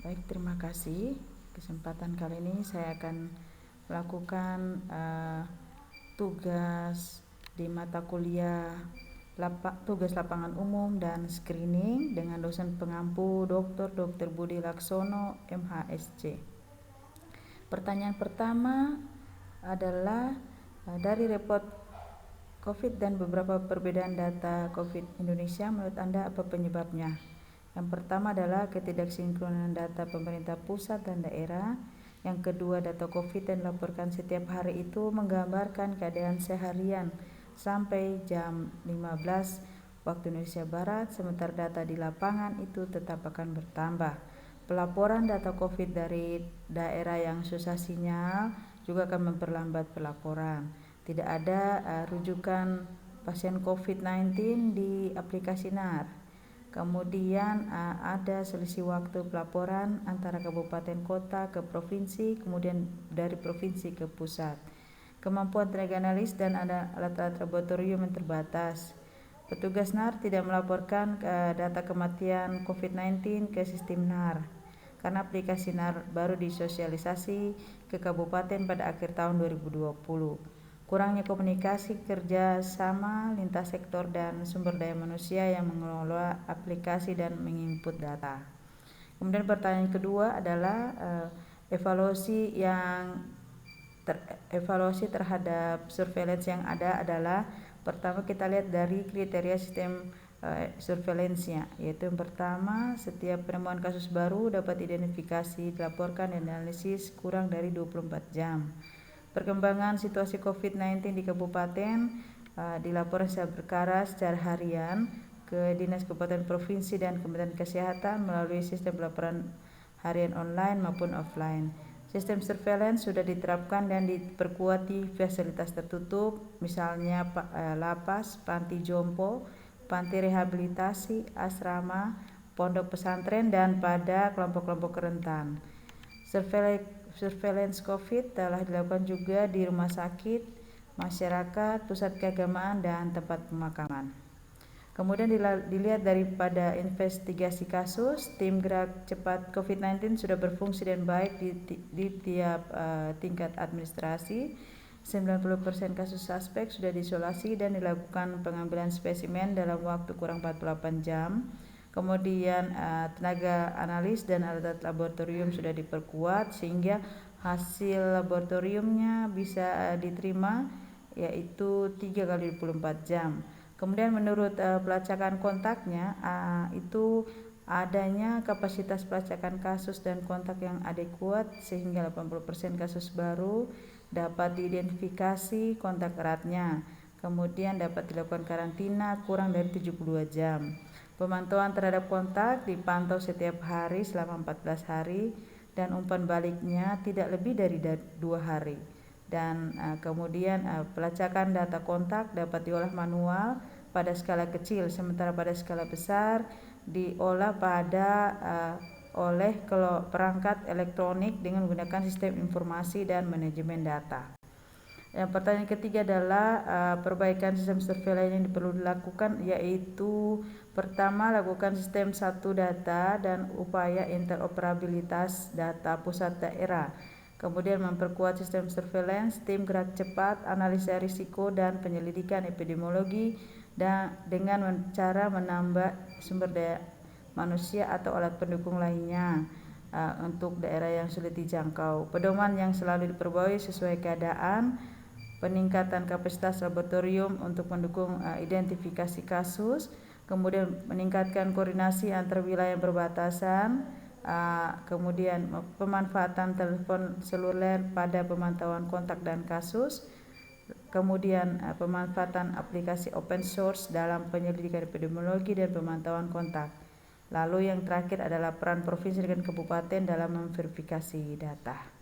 Baik, terima kasih. Kesempatan kali ini saya akan melakukan tugas di mata kuliah tugas lapangan umum dan screening dengan dosen pengampu Dr. Budi Laksono, MHSC. Pertanyaan pertama adalah dari report COVID dan beberapa perbedaan data COVID Indonesia, menurut Anda apa penyebabnya? Yang pertama adalah ketidaksinkronan data pemerintah pusat dan daerah. Yang kedua, data COVID yang dilaporkan setiap hari itu menggambarkan keadaan seharian sampai jam 15 waktu Indonesia Barat, sementara data di lapangan itu tetap akan bertambah. Pelaporan data COVID dari daerah yang susah sinyal juga akan memperlambat pelaporan. Tidak ada rujukan pasien COVID-19 di aplikasi NAR. Kemudian ada selisih waktu pelaporan antara kabupaten kota ke provinsi, kemudian dari provinsi ke pusat. Kemampuan tenaga analis dan ada alat-alat laboratorium yang terbatas. Petugas NAR tidak melaporkan data kematian COVID-19 ke sistem NAR karena aplikasi NAR baru disosialisasi ke kabupaten pada akhir tahun 2020. Kurangnya komunikasi kerja sama lintas sektor dan sumber daya manusia yang mengelola aplikasi dan menginput data. Kemudian pertanyaan kedua adalah evaluasi terhadap surveillance yang ada adalah, pertama kita lihat dari kriteria sistem surveillance-nya, yaitu yang pertama, setiap penemuan kasus baru dapat identifikasi, dilaporkan dan dianalisis kurang dari 24 jam. Perkembangan situasi COVID-19 di kabupaten dilaporkan secara berkala secara harian ke Dinas Kabupaten Provinsi dan Kementerian Kesehatan melalui sistem pelaporan harian online maupun offline. Sistem surveillance sudah diterapkan dan diperkuat di fasilitas tertutup, misalnya lapas, panti jompo, panti rehabilitasi, asrama, pondok pesantren, dan pada kelompok-kelompok rentan. Surveillance COVID telah dilakukan juga di rumah sakit, masyarakat, pusat keagamaan, dan tempat pemakaman. Kemudian dilihat daripada investigasi kasus, tim gerak cepat COVID-19 sudah berfungsi dan baik di tiap tingkat administrasi. 90% kasus suspek sudah diisolasi dan dilakukan pengambilan spesimen dalam waktu kurang 48 jam. Kemudian tenaga analis dan alat laboratorium sudah diperkuat sehingga hasil laboratoriumnya bisa diterima, yaitu 3x24 jam. Kemudian menurut pelacakan kontaknya itu adanya kapasitas pelacakan kasus dan kontak yang adekuat sehingga 80% kasus baru dapat diidentifikasi kontak eratnya. Kemudian dapat dilakukan karantina kurang dari 72 jam. Pemantauan terhadap kontak dipantau setiap hari selama 14 hari dan umpan baliknya tidak lebih dari 2 hari. Dan kemudian pelacakan data kontak dapat diolah manual pada skala kecil, sementara pada skala besar diolah oleh perangkat elektronik dengan menggunakan sistem informasi dan manajemen data. Yang pertanyaan ketiga adalah perbaikan sistem surveillance yang perlu dilakukan, yaitu pertama, lakukan sistem satu data dan upaya interoperabilitas data pusat daerah. Kemudian memperkuat sistem surveillance, tim gerak cepat, analisa risiko dan penyelidikan epidemiologi dan dengan cara menambah sumber daya manusia atau alat pendukung lainnya untuk daerah yang sulit dijangkau. Pedoman yang selalu diperbarui sesuai keadaan, peningkatan kapasitas laboratorium untuk mendukung identifikasi kasus, kemudian meningkatkan koordinasi antar wilayah berbatasan, kemudian pemanfaatan telepon seluler pada pemantauan kontak dan kasus, kemudian pemanfaatan aplikasi open source dalam penyelidikan epidemiologi dan pemantauan kontak. Lalu yang terakhir adalah peran provinsi dan kabupaten dalam memverifikasi data.